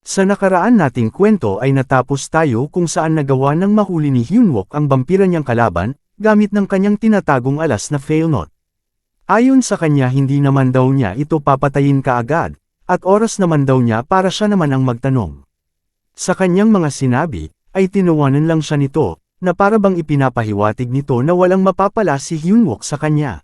Sa nakaraan nating kwento ay natapos tayo kung saan nagawa ng mahuli ni Hyunwook ang vampira niyang kalaban, gamit ng kanyang tinatagong alas na Failnot. Ayon sa kanya hindi naman daw niya ito papatayin kaagad, at oras naman daw niya para siya naman ang magtanong. Sa kanyang mga sinabi, ay tinawanan lang siya nito, na para bang ipinapahiwatig nito na walang mapapala si Hyunwook sa kanya.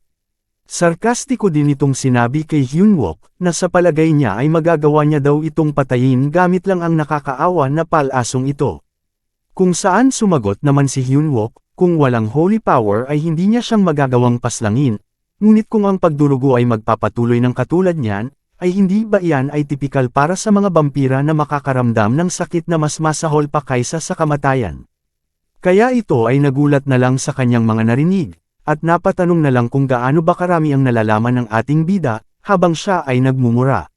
Sarkastiko din itong sinabi kay Hyunwook, na sa palagay niya ay magagawa niya daw itong patayin gamit lang ang nakakaawa na palasong ito. Kung saan sumagot naman si Hyunwook, kung walang holy power ay hindi niya siyang magagawang paslangin, ngunit kung ang pagdurugo ay magpapatuloy ng katulad niyan, ay hindi ba iyan ay tipikal para sa mga vampira na makakaramdam ng sakit na mas masahol pa kaysa sa kamatayan. Kaya ito ay nagulat na lang sa kanyang mga narinig, at napatanong na lang kung gaano ba karami ang nalalaman ng ating bida, habang siya ay nagmumura.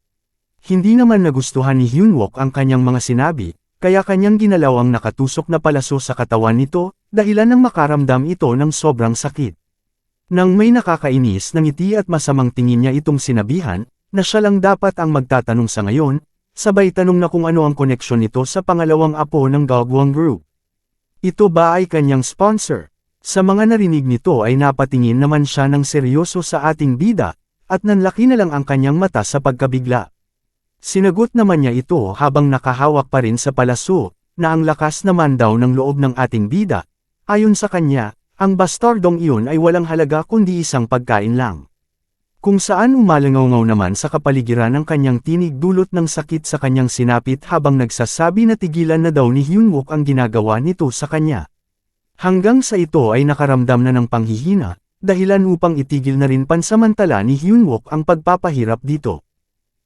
Hindi naman nagustuhan ni Hyunwook ang kanyang mga sinabi, kaya kanyang ginalaw ang nakatusok na palaso sa katawan nito, dahilan ng makaramdam ito ng sobrang sakit. Nang may nakakainis ng ngiti at masamang tingin niya itong sinabihan, na siya lang dapat ang magtatanong sa ngayon, sabay tanong na kung ano ang koneksyon nito sa pangalawang apo ng Gagwang Group. Ito ba ay kanyang sponsor? Sa mga narinig nito ay napatingin naman siya ng seryoso sa ating bida, at nanlaki na lang ang kanyang mata sa pagkabigla. Sinagot naman niya ito habang nakahawak pa rin sa palaso, na ang lakas naman daw ng loob ng ating bida. Ayon sa kanya, ang bastardong iyon ay walang halaga kundi isang pagkain lang. Kung saan umalangaw naman sa kapaligiran ng kanyang tinig dulot ng sakit sa kanyang sinapit habang nagsasabi na tigilan na daw ni Hyunwook ang ginagawa nito sa kanya. Hanggang sa ito ay nakaramdam na ng panghihina, dahilan upang itigil na rin pansamantala ni Hyunwook ang pagpapahirap dito.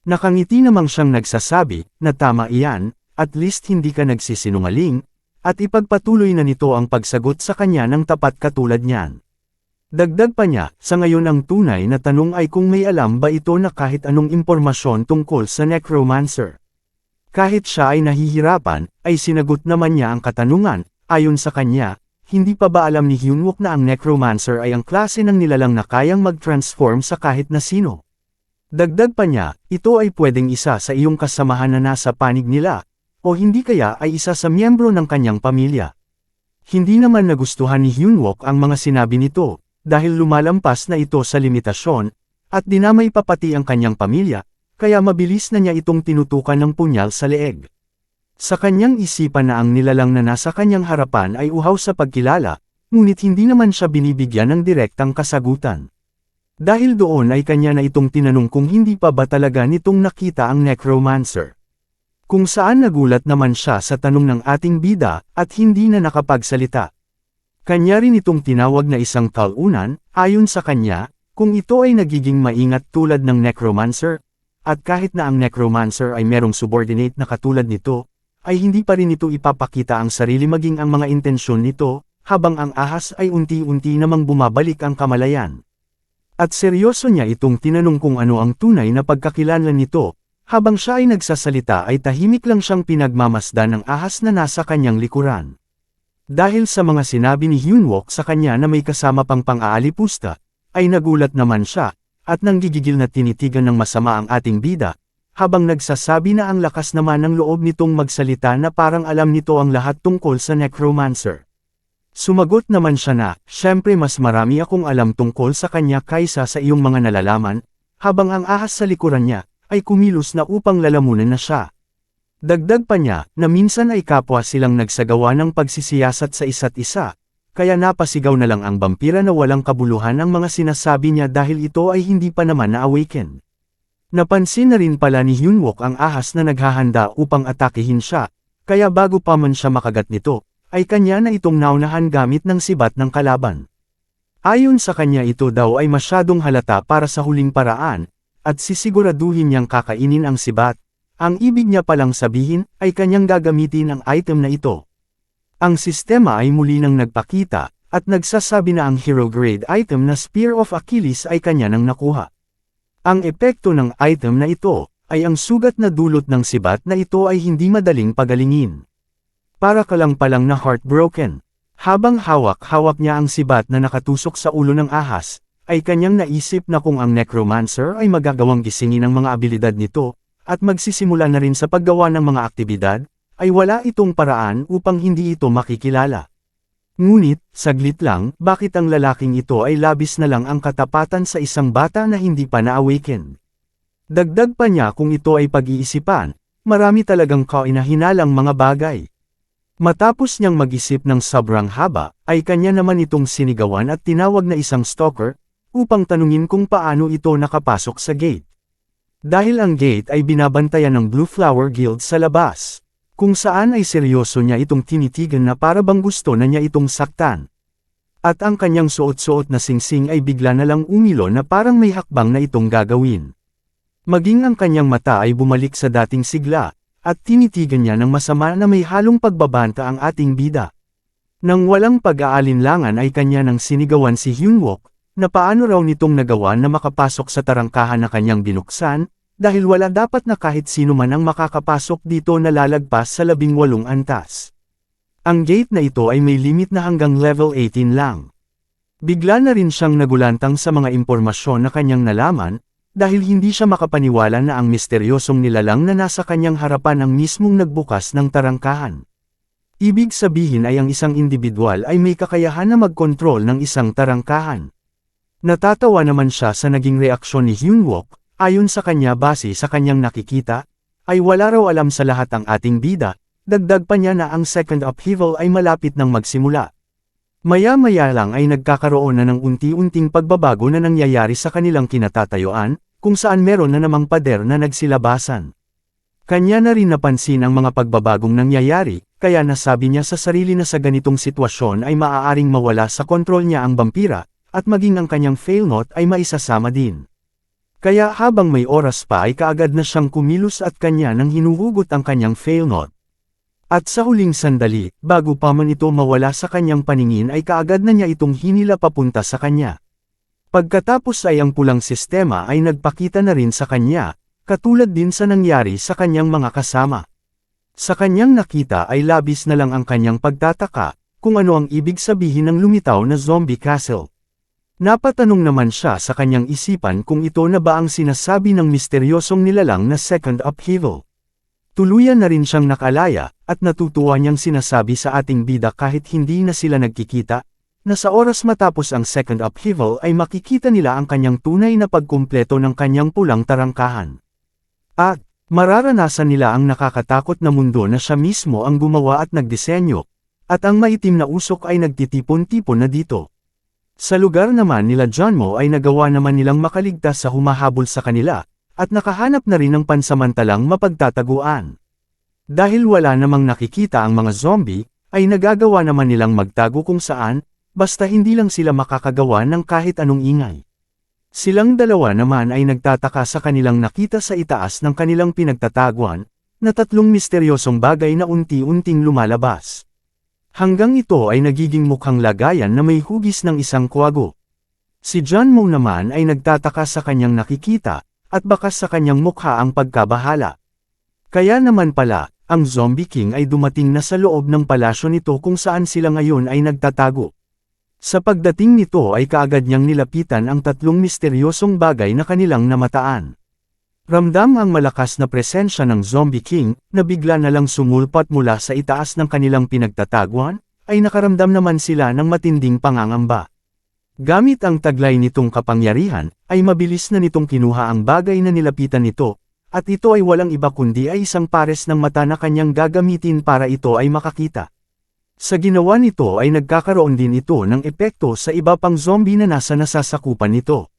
Nakangiti namang siyang nagsasabi, na tama iyan, at least hindi ka nagsisinungaling, at ipagpatuloy na nito ang pagsagot sa kanya ng tapat katulad niyan. Dagdag pa niya, sa ngayon ang tunay na tanong ay kung may alam ba ito na kahit anong impormasyon tungkol sa necromancer. Kahit siya ay nahihirapan, ay sinagot naman niya ang katanungan, ayon sa kanya, hindi pa ba alam ni Hyunwook na ang necromancer ay ang klase ng nilalang na kayang mag-transform sa kahit na sino? Dagdag pa niya, ito ay pwedeng isa sa iyong kasamahan na nasa panig nila, o hindi kaya ay isa sa miyembro ng kanyang pamilya. Hindi naman nagustuhan ni Hyunwook ang mga sinabi nito, dahil lumalampas na ito sa limitasyon, at dinamay pa pati ang kanyang pamilya, kaya mabilis na niya itong tinutukan ng punyal sa leeg. Sa kanyang isipan na ang nilalang na nasa kanyang harapan ay uhaw sa pagkilala, ngunit hindi naman siya binibigyan ng direktang kasagutan. Dahil doon ay kanya na itong tinanong kung hindi pa ba talaga nitong nakita ang necromancer. Kung saan nagulat naman siya sa tanong ng ating bida, at hindi na nakapagsalita. Kanya rin itong tinawag na isang talunan, ayon sa kanya, kung ito ay nagiging maingat tulad ng necromancer, at kahit na ang necromancer ay merong subordinate na katulad nito, ay hindi pa rin ito ipapakita ang sarili maging ang mga intensyon nito, habang ang ahas ay unti-unti namang bumabalik ang kamalayan. At seryoso niya itong tinanong kung ano ang tunay na pagkakilanlan nito, habang siya ay nagsasalita ay tahimik lang siyang pinagmamasdan ng ahas na nasa kanyang likuran. Dahil sa mga sinabi ni Hyunwook sa kanya na may kasama pang pang-aalipusta, ay nagulat naman siya, at nanggigigil na tinitigan ng masama ang ating bida, habang nagsasabi na ang lakas naman ng loob nitong magsalita na parang alam nito ang lahat tungkol sa necromancer. Sumagot naman siya na, syempre mas marami akong alam tungkol sa kanya kaysa sa iyong mga nalalaman, habang ang ahas sa likuran niya, ay kumilos na upang lalamunan na siya. Dagdag pa niya, na minsan ay kapwa silang nagsagawa ng pagsisiyasat sa isa't isa, kaya napasigaw na lang ang vampira na walang kabuluhan ang mga sinasabi niya dahil ito ay hindi pa naman na-awaken. Napansin na rin pala ni Hyunwook ang ahas na naghahanda upang atakihin siya, kaya bago pa man siya makagat nito, ay kanya na itong naunahan gamit ng sibat ng kalaban. Ayon sa kanya ito daw ay masyadong halata para sa huling paraan, at sisiguraduhin niyang kakainin ang sibat. Ang ibig niya palang sabihin ay kanyang gagamitin ang item na ito. Ang sistema ay muli nang nagpakita, at nagsasabi na ang hero grade item na Spear of Achilles ay kanya nang nakuha. Ang epekto ng item na ito, ay ang sugat na dulot ng sibat na ito ay hindi madaling pagalingin. Para ka lang palang na heartbroken. Habang hawak-hawak niya ang sibat na nakatusok sa ulo ng ahas, ay kanyang naisip na kung ang necromancer ay magagawang gisingin ang mga abilidad nito, at magsisimula na rin sa paggawa ng mga aktibidad, ay wala itong paraan upang hindi ito makikilala. Ngunit, saglit lang, bakit ang lalaking ito ay labis na lang ang katapatan sa isang bata na hindi pa na-awaken? Dagdag pa niya kung ito ay pag-iisipan, marami talagang kainahinalang mga bagay. Matapos niyang mag-isip ng sobrang haba, ay kanya naman itong sinigawan at tinawag na isang stalker, upang tanungin kung paano ito nakapasok sa gate. Dahil ang gate ay binabantayan ng Blue Flower Guild sa labas. Kung saan ay seryoso niya itong tinitigan na para bang gusto na niya itong saktan. At ang kanyang suot-suot na singsing ay bigla na lang umilo na parang may hakbang na itong gagawin. Maging ang kanyang mata ay bumalik sa dating sigla, at tinitigan niya ng masama na may halong pagbabanta ang ating bida. Nang walang pag-aalinlangan ay kanya nang sinigawan si Hyunwook, na paano raw nitong nagawa na makapasok sa tarangkahan na kanyang binuksan, dahil wala dapat na kahit sino man ang makakapasok dito na lalagpas sa 18 antas. Ang gate na ito ay may limit na hanggang level 18 lang. Bigla na rin siyang nagulantang sa mga impormasyon na kanyang nalaman, dahil hindi siya makapaniwala na ang misteryosong nilalang na nasa kanyang harapan ang mismong nagbukas ng tarangkahan. Ibig sabihin ay ang isang individual ay may kakayahan na magkontrol ng isang tarangkahan. Natatawa naman siya sa naging reaksyon ni Hyunwook. Ayon sa kanya base sa kanyang nakikita, ay wala raw alam sa lahat ang ating bida, dagdag pa niya na ang second upheaval ay malapit nang magsimula. Maya-maya lang ay nagkakaroon na ng unti-unting pagbabago na nangyayari sa kanilang kinatatayuan, kung saan meron na namang pader na nagsilabasan. Kanya na rin napansin ang mga pagbabagong nangyayari, kaya nasabi niya sa sarili na sa ganitong sitwasyon ay maaaring mawala sa kontrol niya ang vampira, at maging ang kanyang failnote ay maisasama din. Kaya habang may oras pa ay kaagad na siyang kumilos at kanya nang hinuhugot ang kanyang failnote. At sa huling sandali, bago pa man ito mawala sa kanyang paningin ay kaagad na niya itong hinila papunta sa kanya. Pagkatapos ay ang pulang sistema ay nagpakita na rin sa kanya, katulad din sa nangyari sa kanyang mga kasama. Sa kanyang nakita ay labis na lang ang kanyang pagtataka, kung ano ang ibig sabihin ng lumitaw na zombie castle. Napatanong naman siya sa kanyang isipan kung ito na ba ang sinasabi ng misteryosong nilalang na second upheaval. Tuluyan na rin siyang nakalaya, at natutuwa niyang sinasabi sa ating bida kahit hindi na sila nagkikita, na sa oras matapos ang second upheaval ay makikita nila ang kanyang tunay na pagkumpleto ng kanyang pulang tarangkahan. At, mararanasan nila ang nakakatakot na mundo na siya mismo ang gumawa at nagdisenyo, at ang maitim na usok ay nagtitipon-tipon na dito. Sa lugar naman nila Junmo ay nagawa naman nilang makaligtas sa humahabol sa kanila, at nakahanap na rin ng pansamantalang mapagtataguan. Dahil wala namang nakikita ang mga zombie, ay nagagawa naman nilang magtago kung saan, basta hindi lang sila makakagawa ng kahit anong ingay. Silang dalawa naman ay nagtataka sa kanilang nakita sa itaas ng kanilang pinagtataguan, na tatlong misteryosong bagay na unti-unting lumalabas. Hanggang ito ay nagiging mukhang lagayan na may hugis ng isang kwago. Si Junmo naman ay nagtataka sa kanyang nakikita, at bakas sa kanyang mukha ang pagkabahala. Kaya naman pala, ang Zombie King ay dumating na sa loob ng palasyo nito kung saan sila ngayon ay nagtatago. Sa pagdating nito ay kaagad niyang nilapitan ang tatlong misteryosong bagay na kanilang namataan. Ramdam ang malakas na presensya ng Zombie King, na bigla na lang sumulpat mula sa itaas ng kanilang pinagtataguan, ay nakaramdam naman sila ng matinding pangangamba. Gamit ang taglay nitong kapangyarihan, ay mabilis na nitong kinuha ang bagay na nilapitan nito, at ito ay walang iba kundi ay isang pares ng mata na kanyang gagamitin para ito ay makakita. Sa ginawa nito ay nagkakaroon din ito ng epekto sa iba pang zombie na nasa nasasakupan nito.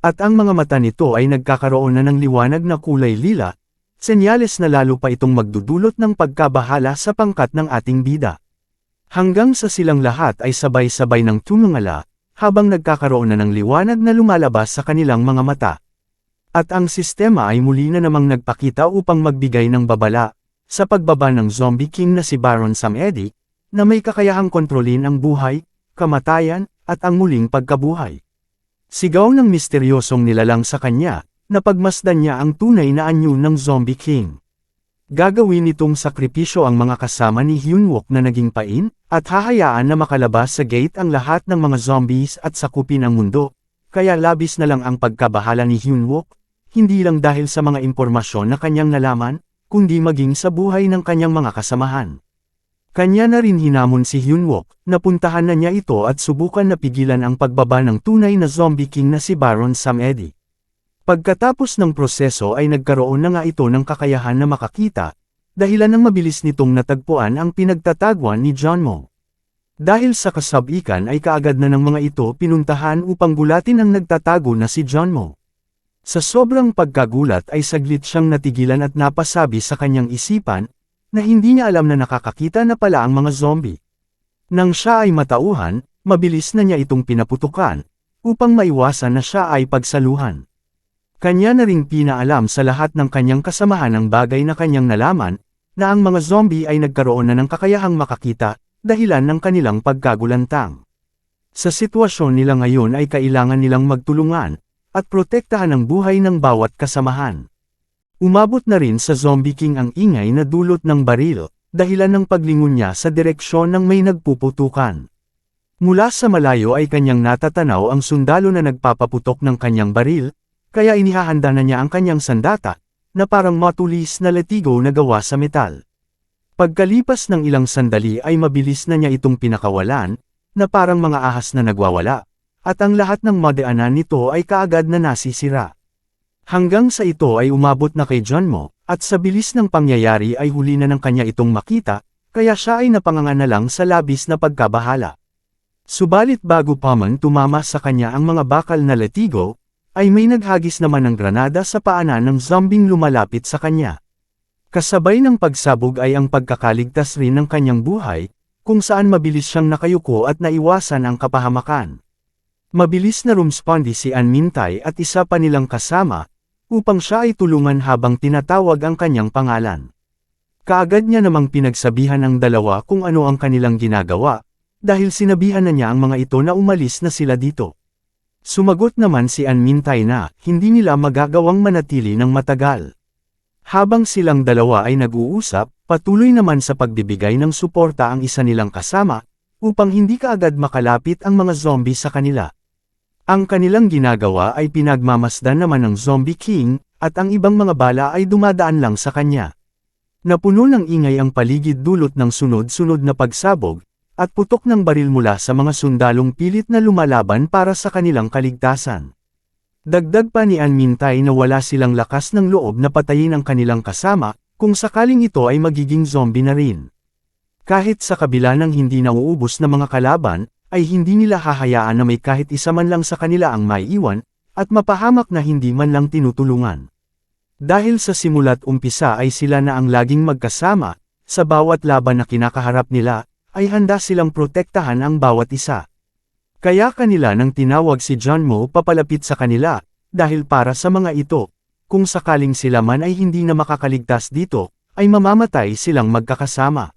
At ang mga mata nito ay nagkakaroon na ng liwanag na kulay lila, senyales na lalo pa itong magdudulot ng pagkabahala sa pangkat ng ating bida. Hanggang sa silang lahat ay sabay-sabay ng tumungala, habang nagkakaroon na ng liwanag na lumalabas sa kanilang mga mata. At ang sistema ay muli na namang nagpakita upang magbigay ng babala, sa pagbaba ng Zombie King na si Baron Samedi, na may kakayahang kontrolin ang buhay, kamatayan, at ang muling pagkabuhay. Sigaw ng misteryosong nilalang sa kanya, na pagmasdan niya ang tunay na anyo ng Zombie King. Gagawin itong sakripisyo ang mga kasama ni Hyunwook na naging pain, at hahayaan na makalabas sa gate ang lahat ng mga zombies at sakupin ang mundo, kaya labis na lang ang pagkabahala ni Hyunwook, hindi lang dahil sa mga impormasyon na kanyang nalaman, kundi maging sa buhay ng kanyang mga kasamahan. Kanya na rin hinamon si Hyunwook, napuntahan na niya ito at subukan na pigilan ang pagbaba ng tunay na zombie king na si Baron Samedi. Pagkatapos ng proseso ay nagkaroon na nga ito ng kakayahan na makakita, dahilan ng mabilis nitong natagpuan ang pinagtatagwan ni Jeonmo. Dahil sa kasabikan ay kaagad na ng mga ito pinuntahan upang gulatin ang nagtatago na si Jeonmo. Sa sobrang pagkagulat ay saglit siyang natigilan at napasabi sa kanyang isipan, na hindi niya alam na nakakakita na pala ang mga zombie. Nang siya ay matauhan, mabilis na niya itong pinaputukan, upang maiwasan na siya ay pagsaluhan. Kanya na ring pinaalam sa lahat ng kanyang kasamahan ang bagay na kanyang nalaman, na ang mga zombie ay nagkaroon na ng kakayahang makakita, dahilan ng kanilang pagkagulantang. Sa sitwasyon nila ngayon ay kailangan nilang magtulungan, at protektahan ang buhay ng bawat kasamahan. Umabot na rin sa Zombie King ang ingay na dulot ng baril, dahilan ng paglingon niya sa direksyon ng may nagpuputukan. Mula sa malayo ay kanyang natatanaw ang sundalo na nagpapaputok ng kanyang baril, kaya inihahanda na niya ang kanyang sandata, na parang matulis na latigo na gawa sa metal. Pagkalipas ng ilang sandali ay mabilis na niya itong pinakawalan, na parang mga ahas na nagwawala, at ang lahat ng madaanan nito ay kaagad na nasisira. Hanggang sa ito ay umabot na kay Jeonmo, at sa bilis ng pangyayari ay huli na ng kanya itong makita, kaya siya ay napanganga na lang sa labis na pagkabahala. Subalit bago pa man tumama sa kanya ang mga bakal na latigo, ay may naghagis naman ng granada sa paanan ng zombing lumalapit sa kanya. Kasabay ng pagsabog ay ang pagkakaligtas rin ng kanyang buhay, kung saan mabilis siyang nakayuko at naiwasan ang kapahamakan. Mabilis na rumespondi si An Mintay at isa pa nilang kasama, upang siya ay tulungan habang tinatawag ang kanyang pangalan. Kaagad niya namang pinagsabihan ang dalawa kung ano ang kanilang ginagawa, dahil sinabihan na niya ang mga ito na umalis na sila dito. Sumagot naman si An Mintay na hindi nila magagawang manatili ng matagal. Habang silang dalawa ay nag-uusap, patuloy naman sa pagbibigay ng suporta ang isa nilang kasama, upang hindi kaagad makalapit ang mga zombie sa kanila. Ang kanilang ginagawa ay pinagmamasdan naman ng Zombie King, at ang ibang mga bala ay dumadaan lang sa kanya. Napuno ng ingay ang paligid dulot ng sunod-sunod na pagsabog, at putok ng baril mula sa mga sundalong pilit na lumalaban para sa kanilang kaligtasan. Dagdag pa ni An Mintay na wala silang lakas ng loob na patayin ang kanilang kasama, kung sakaling ito ay magiging zombie na rin. Kahit sa kabila ng hindi nauubos na mga kalaban, ay hindi nila hahayaan na may kahit isa man lang sa kanila ang maiiwan, at mapahamak na hindi man lang tinutulungan. Dahil sa simula't umpisa ay sila na ang laging magkasama, sa bawat laban na kinakaharap nila, ay handa silang protektahan ang bawat isa. Kaya kanila nang tinawag si Jeonmo papalapit sa kanila, dahil para sa mga ito, kung sakaling sila man ay hindi na makakaligtas dito, ay mamamatay silang magkakasama.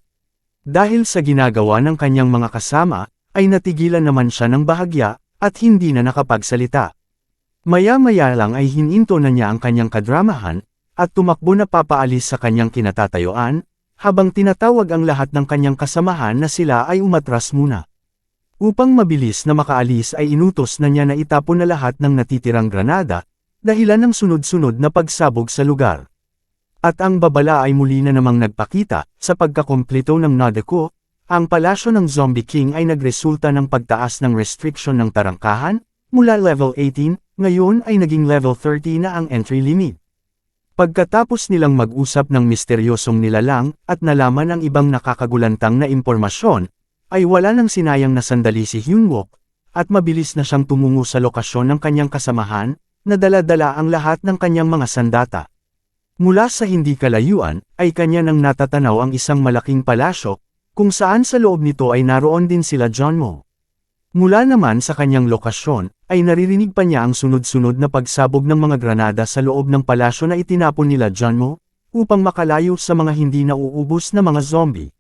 Dahil sa ginagawa ng kanyang mga kasama, ay natigilan naman siya ng bahagya, at hindi na nakapagsalita. Maya-maya lang ay hininto na niya ang kanyang kadramahan, at tumakbo na papaalis sa kanyang kinatatayuan, habang tinatawag ang lahat ng kanyang kasamahan na sila ay umatras muna. Upang mabilis na makaalis ay inutos na niya na itapon na lahat ng natitirang granada, dahilan ng sunod-sunod na pagsabog sa lugar. At ang babala ay muli na namang nagpakita, sa pagkakompleto ng Nadeko, ang palasyo ng Zombie King ay nagresulta ng pagtaas ng restriction ng tarangkahan, mula level 18, ngayon ay naging level 30 na ang entry limit. Pagkatapos nilang mag-usap ng misteryosong nilalang, at nalaman ang ibang nakakagulantang na impormasyon, ay wala nang sinayang na sandali si Hyunwook, at mabilis na siyang tumungo sa lokasyon ng kanyang kasamahan, na dala-dala ang lahat ng kanyang mga sandata. Mula sa hindi kalayuan, ay kanya nang natatanaw ang isang malaking palasyo, kung saan sa loob nito ay naroon din sila Jeonmo. Mula naman sa kanyang lokasyon, ay naririnig pa niya ang sunod-sunod na pagsabog ng mga granada sa loob ng palasyo na itinapon nila Jeonmo, upang makalayo sa mga hindi nauubos na mga zombie.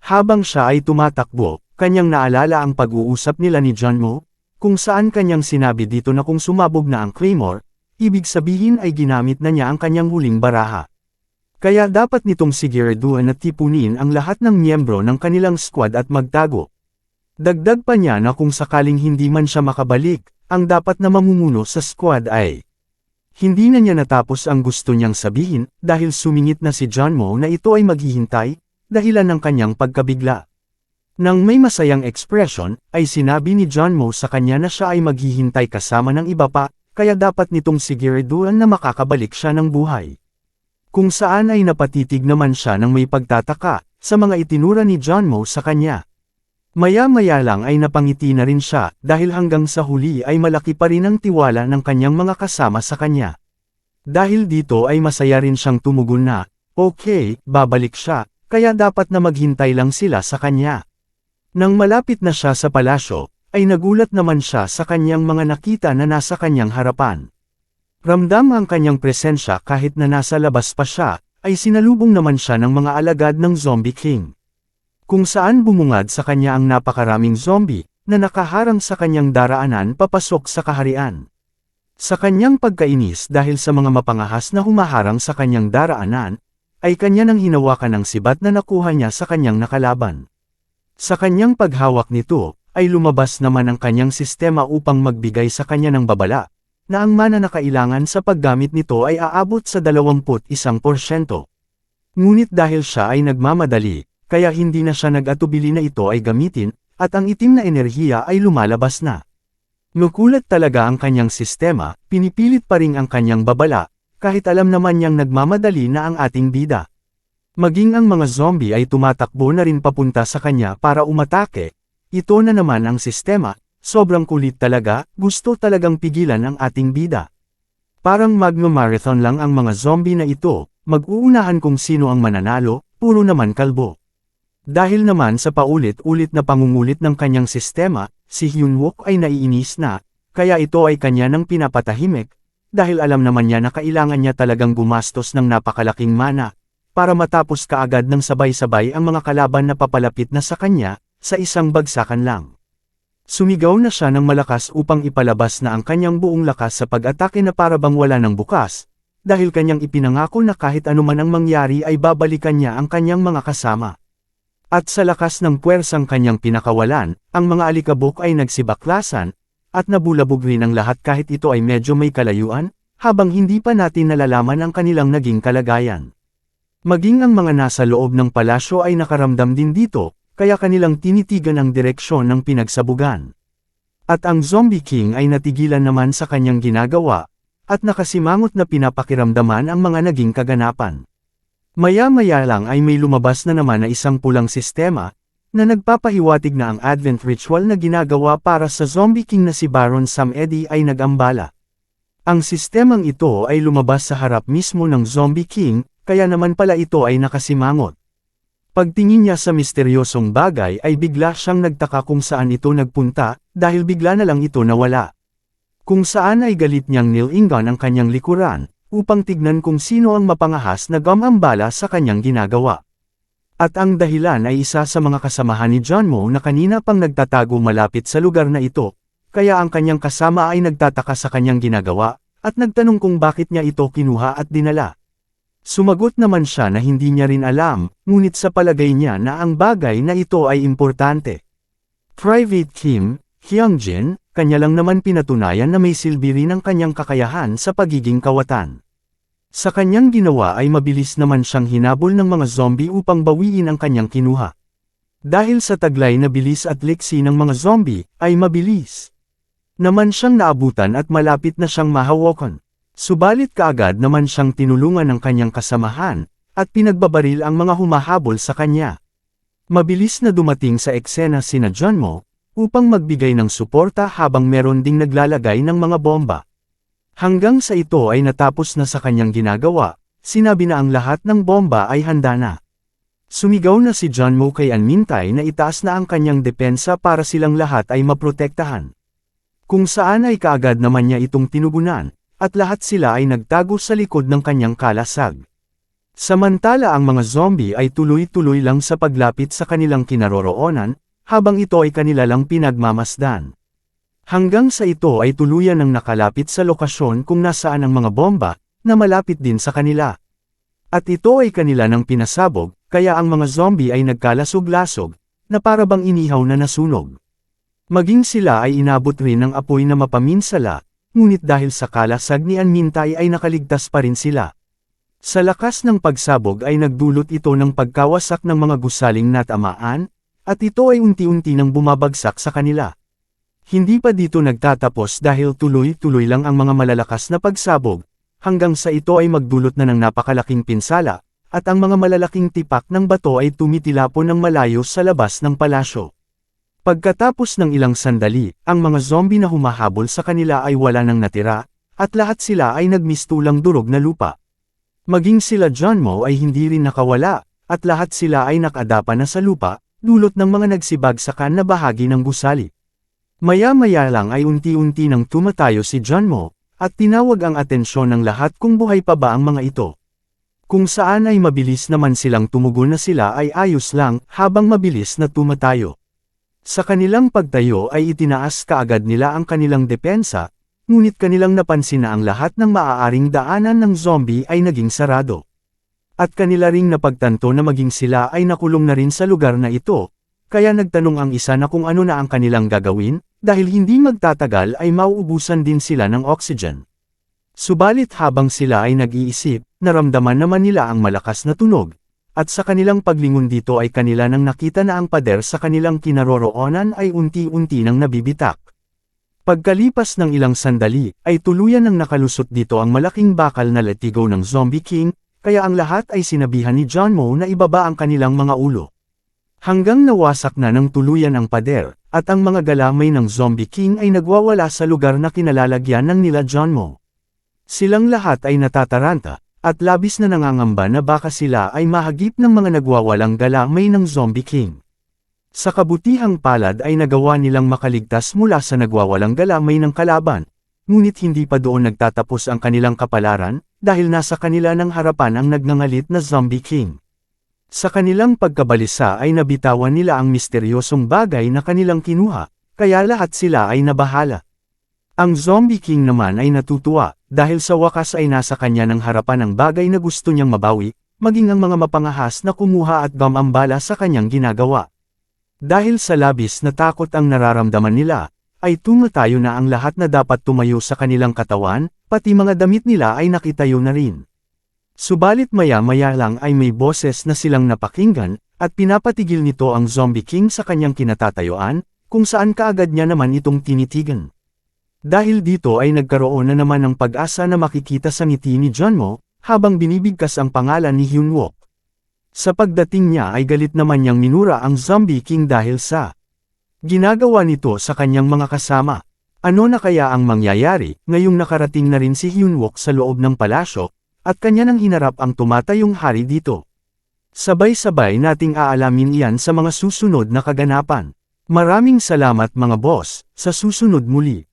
Habang siya ay tumatakbo, kanyang naalala ang pag-uusap nila ni Jeonmo, kung saan kanyang sinabi dito na kung sumabog na ang Claymore, ibig sabihin ay ginamit na niya ang kanyang huling baraha. Kaya dapat nitong siguraduhan na tipunin ang lahat ng miyembro ng kanilang squad at magtago. Dagdag pa niya na kung sakaling hindi man siya makabalik, ang dapat na mamumuno sa squad ay Hindi na niya natapos ang gusto niyang sabihin, dahil sumingit na si John Mo na ito ay maghihintay, dahilan ng kanyang pagkabigla. Nang may masayang ekspresyon, ay sinabi ni John Mo sa kanya na siya ay maghihintay kasama ng iba pa, kaya dapat nitong siguraduhan na makakabalik siya ng buhay. Kung saan ay napatitig naman siya ng may pagtataka, sa mga itinura ni John Mo sa kanya. Maya-maya lang ay napangiti na rin siya, dahil hanggang sa huli ay malaki pa rin ang tiwala ng kanyang mga kasama sa kanya. Dahil dito ay masaya rin siyang tumugon na, okay, babalik siya, kaya dapat na maghintay lang sila sa kanya. Nang malapit na siya sa palasyo, ay nagulat naman siya sa kanyang mga nakita na nasa kanyang harapan. Ramdam ang kanyang presensya kahit na nasa labas pa siya, ay sinalubong naman siya ng mga alagad ng Zombie King. Kung saan bumungad sa kanya ang napakaraming zombie, na nakaharang sa kanyang daraanan papasok sa kaharian. Sa kanyang pagkainis dahil sa mga mapangahas na humaharang sa kanyang daraanan, ay kanya nang hinawakan ang sibat na nakuha niya sa kanyang nakalaban. Sa kanyang paghawak nito, ay lumabas naman ang kanyang sistema upang magbigay sa kanya ng babala, na ang mana na kailangan sa paggamit nito ay aabot sa 21%. Ngunit dahil siya ay nagmamadali, kaya hindi na siya nag-atubili na ito ay gamitin, at ang itim na enerhiya ay lumalabas na. Nukulat talaga ang kanyang sistema, pinipilit pa rin ang kanyang babala, kahit alam naman niyang nagmamadali na ang ating bida. Maging ang mga zombie ay tumatakbo na rin papunta sa kanya para umatake, ito na naman ang sistema, sobrang kulit talaga, gusto talagang pigilan ang ating bida. Parang magno-marathon lang ang mga zombie na ito, mag-uunahan kung sino ang mananalo, puro naman kalbo. Dahil naman sa paulit-ulit na pangungulit ng kanyang sistema, si Hyunwook ay naiinis na, kaya ito ay kanya nang pinapatahimik, dahil alam naman niya na kailangan niya talagang gumastos ng napakalaking mana, para matapos kaagad ng sabay-sabay ang mga kalaban na papalapit na sa kanya, sa isang bagsakan lang. Sumigaw na siya ng malakas upang ipalabas na ang kanyang buong lakas sa pag-atake na para bang wala ng bukas, dahil kanyang ipinangako na kahit anuman ang mangyari ay babalikan niya ang kanyang mga kasama. At sa lakas ng puwersang kanyang pinakawalan, ang mga alikabok ay nagsibaklasan, at nabulabog rin ang lahat kahit ito ay medyo may kalayuan, habang hindi pa natin nalalaman ang kanilang naging kalagayan. Maging ang mga nasa loob ng palasyo ay nakaramdam din dito, kaya kanilang tinitigan ang direksyon ng pinagsabugan. At ang Zombie King ay natigilan naman sa kanyang ginagawa, at nakasimangot na pinapakiramdaman ang mga naging kaganapan. Maya-maya lang ay may lumabas na naman na isang pulang sistema, na nagpapahiwatig na ang Advent ritual na ginagawa para sa Zombie King na si Baron Sam Eddy ay nag-ambala. Ang sistemang ito ay lumabas sa harap mismo ng Zombie King, kaya naman pala ito ay nakasimangot. Pagtingin niya sa misteryosong bagay ay bigla siyang nagtaka kung saan ito nagpunta, dahil bigla na lang ito nawala. Kung saan ay galit niyang nilingan ang kanyang likuran, upang tignan kung sino ang mapangahas na gumambala sa kanyang ginagawa. At ang dahilan ay isa sa mga kasamahan ni John Mo na kanina pang nagtatago malapit sa lugar na ito, kaya ang kanyang kasama ay nagtataka sa kanyang ginagawa, at nagtanong kung bakit niya ito kinuha at dinala. Sumagot naman siya na hindi niya rin alam, ngunit sa palagay niya na ang bagay na ito ay importante. Private Kim Hyungjin, kanya lang naman pinatunayan na may silbi rin ang kanyang kakayahan sa pagiging kawatan. Sa kanyang ginawa ay mabilis naman siyang hinabol ng mga zombie upang bawiin ang kanyang kinuha. Dahil sa taglay na bilis at liksi ng mga zombie, ay mabilis naman siyang naabutan at malapit na siyang mahawakan. Subalit kaagad naman siyang tinulungan ng kanyang kasamahan, at pinagbabaril ang mga humahabol sa kanya. Mabilis na dumating sa eksena sina John Mo, upang magbigay ng suporta habang meron ding naglalagay ng mga bomba. Hanggang sa ito ay natapos na sa kanyang ginagawa, sinabi na ang lahat ng bomba ay handa na. Sumigaw na si John Mo kay Anmintay na itaas na ang kanyang depensa para silang lahat ay maprotektahan. Kung saan ay kaagad naman niya itong tinugunan, at lahat sila ay nagtago sa likod ng kanyang kalasag. Samantala ang mga zombie ay tuloy-tuloy lang sa paglapit sa kanilang kinaroroonan, habang ito ay kanila lang pinagmamasdan. Hanggang sa ito ay tuluyan ng nakalapit sa lokasyon kung nasaan ang mga bomba, na malapit din sa kanila. At ito ay kanila nang pinasabog, kaya ang mga zombie ay nagkalasog-lasog, na para bang inihaw na nasunog. Maging sila ay inabot rin ng apoy na mapaminsala, ngunit dahil sa kalasag ni Anmintay ay nakaligtas pa rin sila. Sa lakas ng pagsabog ay nagdulot ito ng pagkawasak ng mga gusaling natamaan, at ito ay unti-unti nang bumabagsak sa kanila. Hindi pa dito nagtatapos dahil tuloy-tuloy lang ang mga malalakas na pagsabog, hanggang sa ito ay magdulot na ng napakalaking pinsala, at ang mga malalaking tipak ng bato ay tumitilapon ng malayo sa labas ng palasyo. Pagkatapos ng ilang sandali, ang mga zombie na humahabol sa kanila ay wala nang natira, at lahat sila ay nagmistulang durog na lupa. Maging sila Junmo ay hindi rin nakawala, at lahat sila ay nakadapa na sa lupa, dulot ng mga nagsibagsakan na bahagi ng gusali. Maya-maya lang ay unti-unti nang tumatayo si Junmo, at tinawag ang atensyon ng lahat kung buhay pa ba ang mga ito. Kung saan ay mabilis naman silang tumugon na sila ay ayos lang, habang mabilis na tumatayo. Sa kanilang pagtayo ay itinaas kaagad nila ang kanilang depensa, ngunit kanilang napansin na ang lahat ng maaaring daanan ng zombie ay naging sarado. At kanila ring napagtanto na maging sila ay nakulong na rin sa lugar na ito, kaya nagtanong ang isa na kung ano na ang kanilang gagawin, dahil hindi magtatagal ay mauubusan din sila ng oxygen. Subalit habang sila ay nag-iisip, naramdaman naman nila ang malakas na tunog, at sa kanilang paglingon dito ay kanila nang nakita na ang pader sa kanilang kinaroroonan ay unti-unti nang nabibitak. Pagkalipas ng ilang sandali, ay tuluyan nang nakalusot dito ang malaking bakal na letigo ng Zombie King, kaya ang lahat ay sinabihan ni Junmo na ibaba ang kanilang mga ulo. Hanggang nawasak na ng tuluyan ang pader, at ang mga galamay ng Zombie King ay nagwawala sa lugar na kinalalagyan ng nila Junmo. Silang lahat ay natataranta, at labis na nangangamba na baka sila ay mahagip ng mga nagwawalang galamay ng Zombie King. Sa kabutihang palad ay nagawa nilang makaligtas mula sa nagwawalang galamay ng kalaban, ngunit hindi pa doon nagtatapos ang kanilang kapalaran, dahil nasa kanila ng harapan ang nagngangalit na Zombie King. Sa kanilang pagkabalisa ay nabitawan nila ang misteryosong bagay na kanilang kinuha, kaya lahat sila ay nabahala. Ang Zombie King naman ay natutuwa, dahil sa wakas ay nasa kanya ng harapan ang bagay na gusto niyang mabawi, maging ang mga mapangahas na kumuha at gumambala sa kanyang ginagawa. Dahil sa labis na takot ang nararamdaman nila, ay tumatayo na ang lahat na dapat tumayo sa kanilang katawan, pati mga damit nila ay nakitayo na rin. Subalit maya-maya lang ay may boses na silang napakinggan, at pinapatigil nito ang Zombie King sa kanyang kinatatayuan, kung saan kaagad niya naman itong tinitigan. Dahil dito ay nagkaroon na naman ng pag-asa na makikita sa ngiti ni Junmo, habang binibigkas ang pangalan ni Hyunwook. Sa pagdating niya ay galit naman niyang minura ang Zombie King dahil sa ginagawa nito sa kanyang mga kasama. Ano na kaya ang mangyayari, ngayong nakarating na rin si Hyunwook sa loob ng palasyo, at kanya nang hinarap ang tumatayong hari dito. Sabay-sabay nating aalamin iyan sa mga susunod na kaganapan. Maraming salamat mga boss, sa susunod muli.